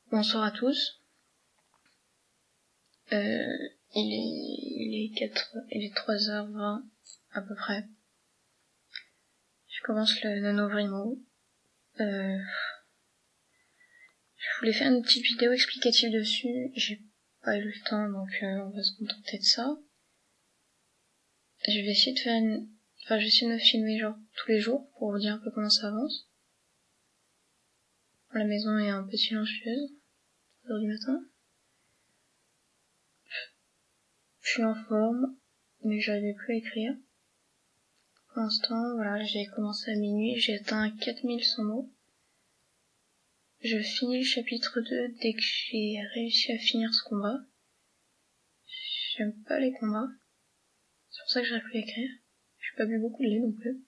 Bonsoir à tous. Il est 3h20 à peu près. Je commence le NaNoWriMo. Je voulais faire une petite vidéo explicative dessus. J'ai pas eu le temps, donc on va se contenter de ça. Je vais essayer de faire je vais essayer de me filmer genre tous les jours pour vous dire un peu comment ça avance. La maison est un peu silencieuse. 3h du matin. Je suis en forme, mais j'arrivais plus à écrire. Pour l'instant, voilà, j'ai commencé à minuit, j'ai atteint 4100 mots. Je finis le chapitre 2 dès que j'ai réussi à finir ce combat. J'aime pas les combats. C'est pour ça que j'arrive plus à écrire. J'ai pas bu beaucoup de lait non plus.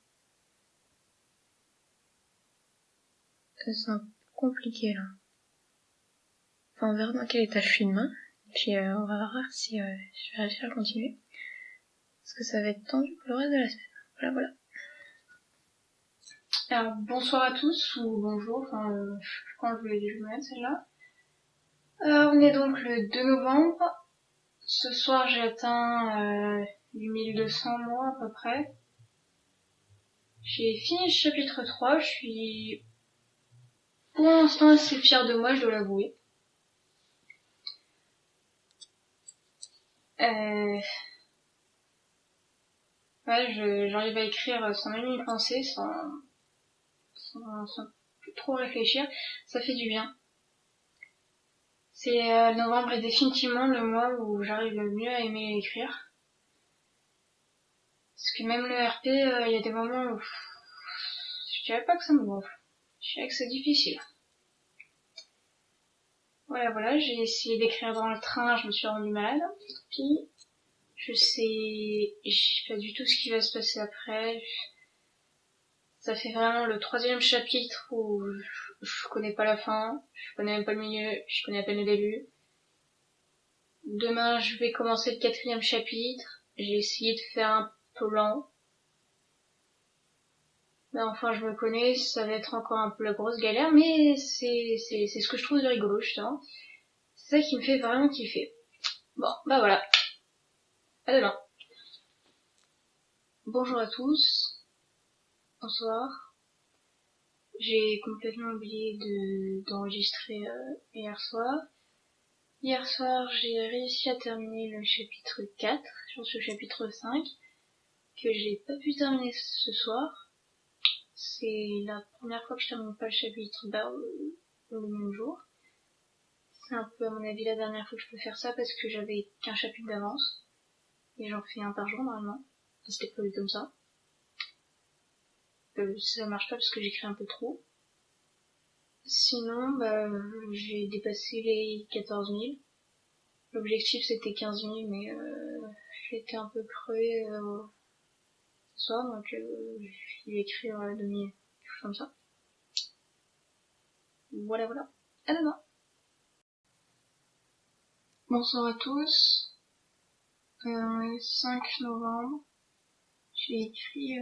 C'est un peu compliqué là. Enfin, on verra dans quel état je suis demain. Puis on va voir si je vais réussir à continuer. Parce que ça va être tendu pour le reste de la semaine. Voilà. Alors bonsoir à tous, ou bonjour, enfin quand je voulais mettre celle-là. On est donc le 2 novembre. Ce soir j'ai atteint 8200 mots à peu près. J'ai fini le chapitre 3, je suis pour l'instant assez fière de moi, je dois l'avouer. Ouais, j'arrive à écrire sans même y penser, sans plus trop réfléchir, ça fait du bien. Novembre est définitivement le mois où j'arrive le mieux à aimer écrire. Parce que même le RP, il y a des moments où je dirais pas que ça me gonfle. Je dirais que c'est difficile. Voilà, j'ai essayé d'écrire dans le train, je me suis rendue malade. Puis, je sais pas du tout ce qui va se passer après. Ça fait vraiment le 3e chapitre où je connais pas la fin, je connais même pas le milieu, je connais à peine le début. Demain, je vais commencer le 4e chapitre. J'ai essayé de faire un peu lent. Mais enfin, je me connais, ça va être encore un peu la grosse galère, mais c'est ce que je trouve de rigolo, justement. C'est ça qui me fait vraiment kiffer. Bon, bah voilà. À demain. Bonjour à tous. Bonsoir. J'ai complètement oublié d'enregistrer hier soir. Hier soir, j'ai réussi à terminer le chapitre 4, j'en suis au chapitre 5, que j'ai pas pu terminer ce soir. C'est la première fois que je termine pas le chapitre le même jour. C'est un peu à mon avis la dernière fois que je peux faire ça parce que j'avais qu'un chapitre d'avance. Et j'en fais un par jour normalement. C'était prévu comme ça. Ça marche pas parce que j'écris un peu trop. Sinon, j'ai dépassé les 14 000. L'objectif c'était 15 000, mais j'étais un peu crevé ce soir, donc je vais écrire la demi, quelque chose comme ça. Voilà. À demain. Bonsoir à tous. 5 novembre. J'ai écrit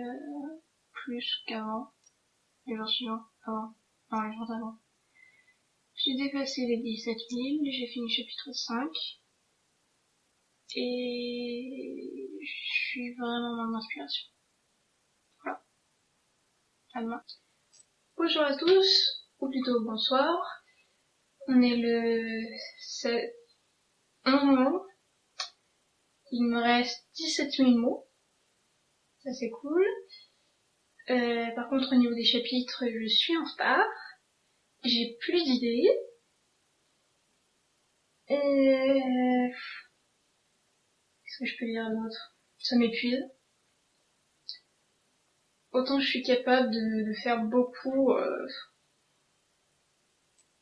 plus qu'avant. Les jours suivants. Les jours d'avant. J'ai dépassé les 17 000. J'ai fini chapitre 5. Et je suis vraiment dans l'inspiration. Voilà. À demain. Bonjour à tous, ou plutôt bonsoir. On est le 11 novembre. Il me reste 17 000 mots. Ça c'est cool. Par contre au niveau des chapitres, je suis en retard. J'ai plus d'idées. Qu'est-ce que je peux dire d'autre? Ça m'épuise. Autant je suis capable de faire beaucoup.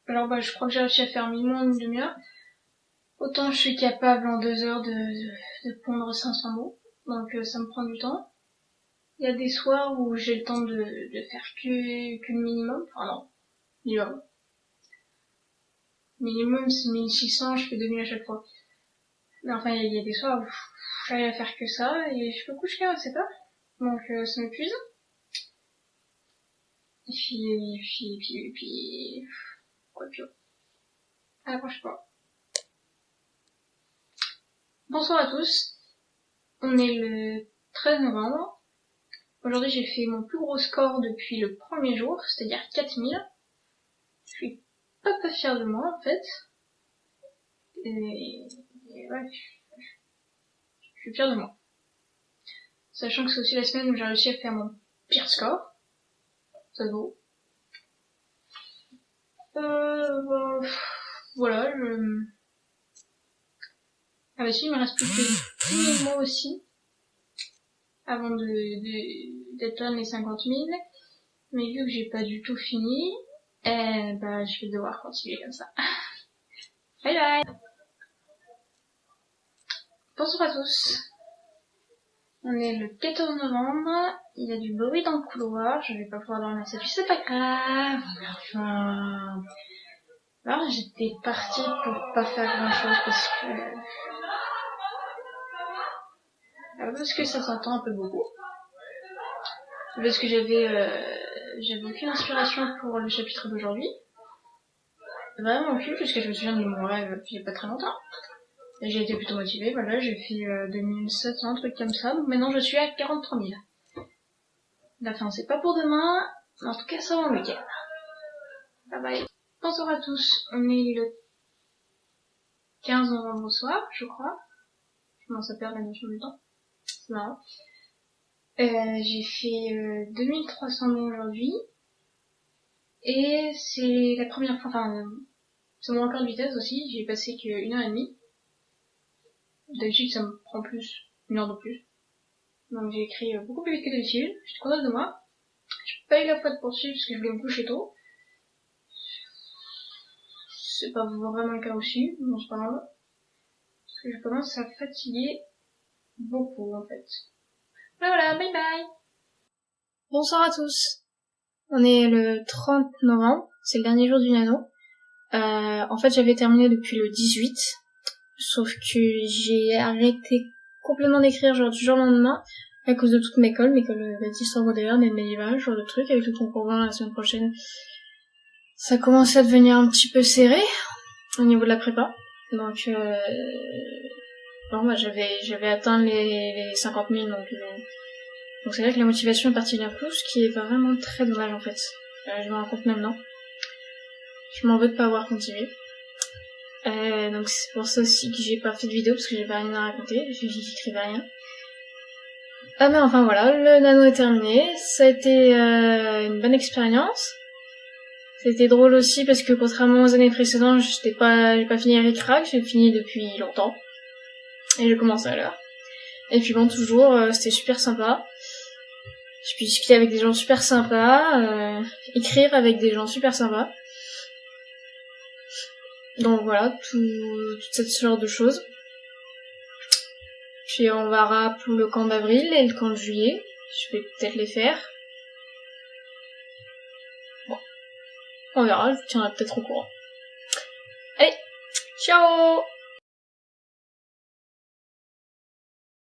Alors je crois que j'ai réussi à faire minimum une demi-heure. Autant je suis capable en 2 heures de pondre 500 mots. Donc ça me prend du temps. Il y a des soirs où j'ai le temps de faire que le minimum. Enfin non, minimum. Minimum c'est 1600, je fais 2000 à chaque fois. Mais enfin il y a des soirs où j'arrive à faire que ça et je me couche qu'à 7h. Donc ça m'épuise. Et puis quoi pire. À la prochaine fois. Bonsoir à tous. On est le 13 novembre. Aujourd'hui, j'ai fait mon plus gros score depuis le premier jour, c'est-à-dire 4000. Je suis pas fière de moi, en fait. Et ouais, je suis fière de moi. Sachant que c'est aussi la semaine où j'ai réussi à faire mon pire score. Ça vaut. Voilà, ah bah si, il me reste plus que 10 000 mots aussi. Avant d'atteindre les 50 000. Mais vu que j'ai pas du tout fini, je vais devoir continuer comme ça. Bye bye! Bonsoir à tous. On est le 14 novembre, il y a du bruit dans le couloir, je vais pas pouvoir dormir cette nuit, c'est pas grave. Enfin... Alors j'étais partie pour pas faire grand chose parce que ça s'entend un peu beaucoup. Parce que j'avais aucune inspiration pour le chapitre d'aujourd'hui. Vraiment aucune, puisque je me souviens de mon rêve il y a pas très longtemps. Et j'ai été plutôt motivée, voilà, j'ai fait 2700, un truc comme ça, donc maintenant je suis à 43 000. La fin c'est pas pour demain, mais en tout cas ça va en week-end. Bye bye. Bonsoir à tous, on est le 15 novembre au soir, je crois. Je commence à perdre la notion du temps. C'est marrant. J'ai fait 2300 mots aujourd'hui. Et c'est la première fois, c'est mon record de vitesse aussi, j'ai passé que 1h30. D'habitude ça me prend plus, 1 heure de plus. Donc j'ai écrit beaucoup plus vite que d'habitude, je suis contente de moi. J'ai pas eu la foi de poursuivre parce que je voulais me coucher tôt. C'est pas vraiment le cas aussi, non c'est pas grave. Parce que je commence à fatiguer beaucoup en fait. Voilà, bye bye. Bonsoir à tous. On est le 30 novembre, c'est le dernier jour du nano. En fait j'avais terminé depuis le 18. Sauf que j'ai arrêté complètement d'écrire genre du jour au lendemain à cause de toute mes cols d'histoire moderne et de médiéval, genre de trucs, avec le concours la semaine prochaine. Ça commence à devenir un petit peu serré au niveau de la prépa. Donc j'avais atteint les 50 000, donc c'est vrai que la motivation est partie d'un coup, ce qui est vraiment très dommage en fait. Je me rends compte maintenant. Je m'en veux de pas avoir continué. Donc c'est pour ça aussi que j'ai pas fait de vidéo, parce que j'avais rien à raconter, j'écrivais rien. Ah mais enfin voilà, le nano est terminé, ça a été une bonne expérience. C'était drôle aussi parce que contrairement aux années précédentes, j'ai pas fini à ric-rac, j'ai fini depuis longtemps. Et j'ai commencé à l'heure. Et puis bon, toujours, c'était super sympa. J'ai pu discuter avec des gens super sympas, écrire avec des gens super sympas. Donc voilà, tout ce genre de choses. Puis on verra pour le camp d'avril et le camp de juillet. Je vais peut-être les faire. Bon, on verra, je vous tiendrai peut-être au courant. Allez, ciao!